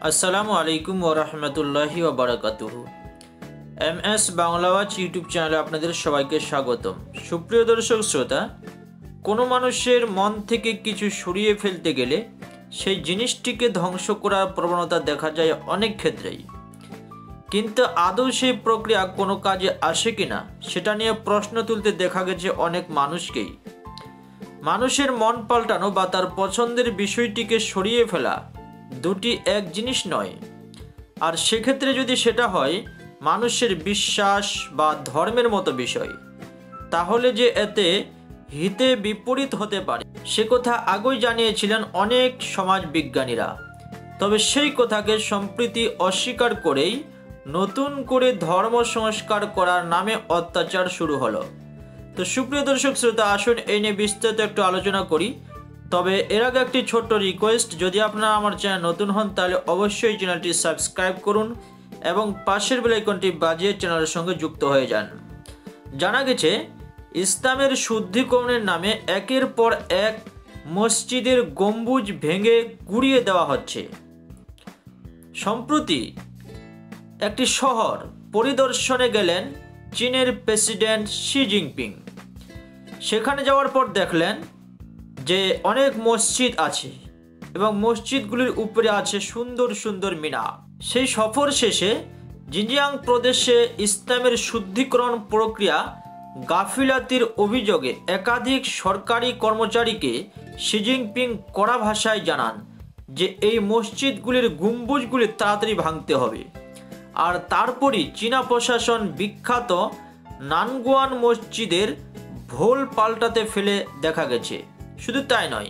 আসসালামু আলাইকুম ওয়া রাহমাতুল্লাহি ওয়া বারাকাতুহু। এমএস বাংলা ওয়াচ ইউটিউব চ্যানেলে আপনাদের সবাইকে স্বাগতম। সুপ্রিয় দর্শক শ্রোতা, কোনো মানুষের মন থেকে কিছু সরিয়ে ফেলতে গেলে সেই জিনিসটিকে ধ্বংস করার প্রবণতা দেখা যায় অনেক ক্ষেত্রেই, কিন্তু আদৌ সেই প্রক্রিয়া কোনো কাজে আসে কিনা সেটা নিয়ে প্রশ্ন তুলতে দেখা গেছে অনেক মানুষকেই। মানুষের মন পাল্টানো বা তার পছন্দের বিষয়টিকে সরিয়ে ফেলা দুটি এক জিনিস নয়। আর সেক্ষেত্রে যদি সেটা হয় মানুষের বিশ্বাস বা ধর্মের মতো বিষয়, তাহলে যে এতে হিতে বিপরীত হতে পারে সে কথা আগেই জানিয়েছিলেন অনেক সমাজ বিজ্ঞানীরা। তবে সেই কথাকে সম্প্রতি অস্বীকার করেই নতুন করে ধর্ম সংস্কার করার নামে অত্যাচার শুরু হলো। তো সুপ্রিয় দর্শক শ্রোতা, আসুন এই নিয়ে বিস্তারিত একটু আলোচনা করি। তবে এর আগে একটি ছোট্ট রিকোয়েস্ট, যদি আপনারা আমার চ্যানেল নতুন হন তাহলে অবশ্যই চ্যানেলটি সাবস্ক্রাইব করুন এবং পাশের বেল আইকনটি বাজিয়ে চ্যানেলের সঙ্গে যুক্ত হয়ে যান। জানা গেছে ইসলামের শুদ্ধিকরণের নামে একের পর এক মসজিদের গম্বুজ ভেঙে গুঁড়িয়ে দেওয়া হচ্ছে। সম্প্রতি একটি শহর পরিদর্শনে গেলেন চীনের প্রেসিডেন্ট শি জিনপিং। সেখানে যাওয়ার পর দেখলেন যে অনেক মসজিদ আছে এবং মসজিদগুলির উপরে আছে সুন্দর সুন্দর মিনার। সেই সফর শেষে জিনজিয়াং প্রদেশে ইসলামের শুদ্ধিকরণ প্রক্রিয়া গাফিলাতির অভিযোগে একাধিক সরকারি কর্মচারীকে শি জিনপিং কড়া ভাষায় জানান যে এই মসজিদগুলির গম্বুজগুলি তাড়াতাড়ি ভাঙতে হবে। আর তারপরই চীনা প্রশাসন বিখ্যাত নানগুয়ান মসজিদের ভোল পাল্টাতে ফেলে দেখা গেছে। শুধু তাই নয়,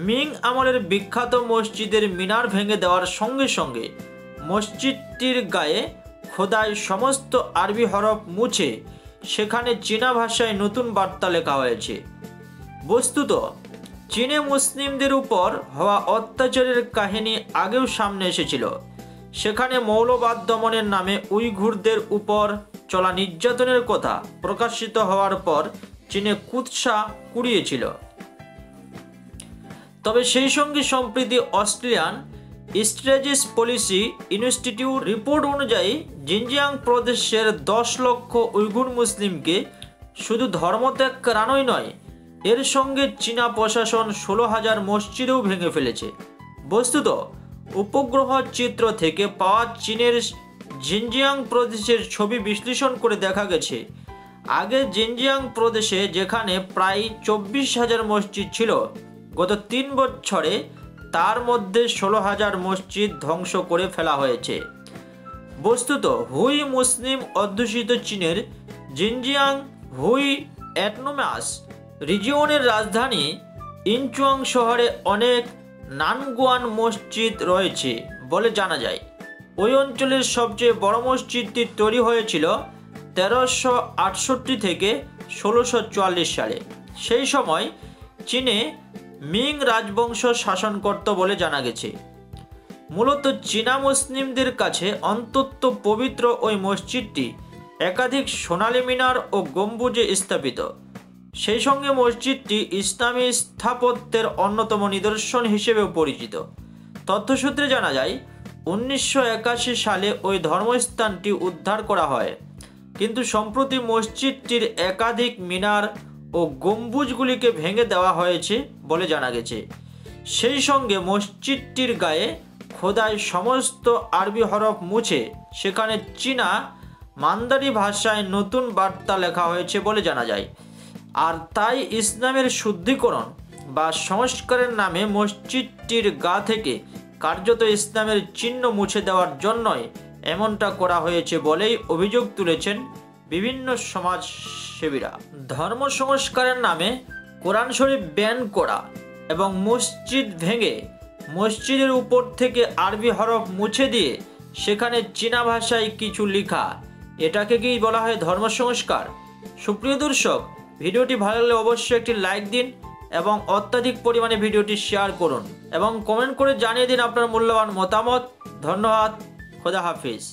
মিং আমলের বিখ্যাত মসজিদের মিনার ভেঙে দেওয়ার সঙ্গে সঙ্গে মসজিদটির গায়ে খোদাই সমস্ত আরবি হরফ মুছে সেখানে চীনা ভাষায় নতুন বার্তা লেখা হয়েছে। বস্তুত চীনে মুসলিমদের উপর হওয়া অত্যাচারের কাহিনী আগেও সামনে এসেছিল। সেখানে মৌলবাদ দমনের নামে উইঘুরদের উপর চলা নির্যাতনের কথা প্রকাশিত হওয়ার পর চীনে কুৎসা কুড়িয়েছিল। তবে সেই সঙ্গে সম্প্রতি Australian strategies policy institute report অনুযায়ী জিনজিয়াং প্রদেশের 10 লক্ষ উইঘুর মুসলিমকে শুধু ধর্মত্যাগ করানোই নয়, এর সঙ্গে চীনা প্রশাসন 16,000 মসজিদেও ভেঙে ফেলেছে। বস্তুত উপগ্রহ চিত্র থেকে পাওয়া চীনের জিনজিয়াং প্রদেশের ছবি বিশ্লেষণ করে দেখা গেছে আগে জিনজিয়াং প্রদেশে যেখানে প্রায় 24,000 মসজিদ ছিল, গত 3 বছরে তার মধ্যে 16,000 মসজিদ ধ্বংস করে ফেলা হয়েছে। বস্তুত হুই মুসলিম অধ্যুষিত চীনের জিনজিয়াং হুই অটোনমাস রিজিয়নের রাজধানী ইনচুয়াং শহরে অনেক নানগুয়ান মসজিদ রয়েছে বলে জানা যায়। ওই অঞ্চলের সবচেয়ে বড় মসজিদটি তৈরি হয়েছিল 1368 থেকে 1644 সালে। সেই সময় চীনে মিং রাজবংশ শাসন করত বলে জানা গেছে। মূলত চীনা মুসলিমদের কাছে অত্যন্ত পবিত্র ওই মসজিদটি একাধিক সোনালী মিনার ও গম্বুজে স্থাপিত। সেই সঙ্গে মসজিদটি ইসলামী স্থাপত্যের অন্যতম নিদর্শন হিসেবেও পরিচিত। তথ্যসূত্রে জানা যায় 1981 সালে ওই ধর্মস্থানটি উদ্ধার করা হয়, কিন্তু সম্প্রতি মসজিদটির একাধিক মিনার ও গম্বুজগুলিকে ভেঙে দেওয়া হয়েছে বলে জানা গেছে। সেই সঙ্গে মসজিদটির গায়ে খোদাই সমস্ত আরবি হরফ মুছে সেখানে চীনা মান্দারি ভাষায় নতুন বার্তা লেখা হয়েছে বলে জানা যায়। আর তাই ইসলামের শুদ্ধিকরণ বা সংস্কারের নামে মসজিদটির গা থেকে কার্যত ইসলামের চিহ্ন মুছে দেওয়ার জন্যই এমনটা করা হয়েছে বলেই অভিযোগ তুলেছেন বিভিন্ন সমাজসেবীরা। ধর্ম সংস্কারের নামে কোরআন শরীফ ব্যান করা এবং মসজিদ ভেঙে মসজিদের উপর থেকে আরবি হরফ মুছে দিয়ে সেখানে চীনা ভাষায় কিছু লেখা, এটাকে কি বলা হয় ধর্ম সংস্কার? সুপ্রিয় দর্শক, ভিডিওটি ভালো লাগলে অবশ্যই একটি লাইক দিন এবং অত্যাধিক পরিমাণে ভিডিওটি শেয়ার করুন এবং কমেন্ট করে জানিয়ে দিন আপনার মূল্যবান মতামত। ধন্যবাদ। খোদা হাফিজ।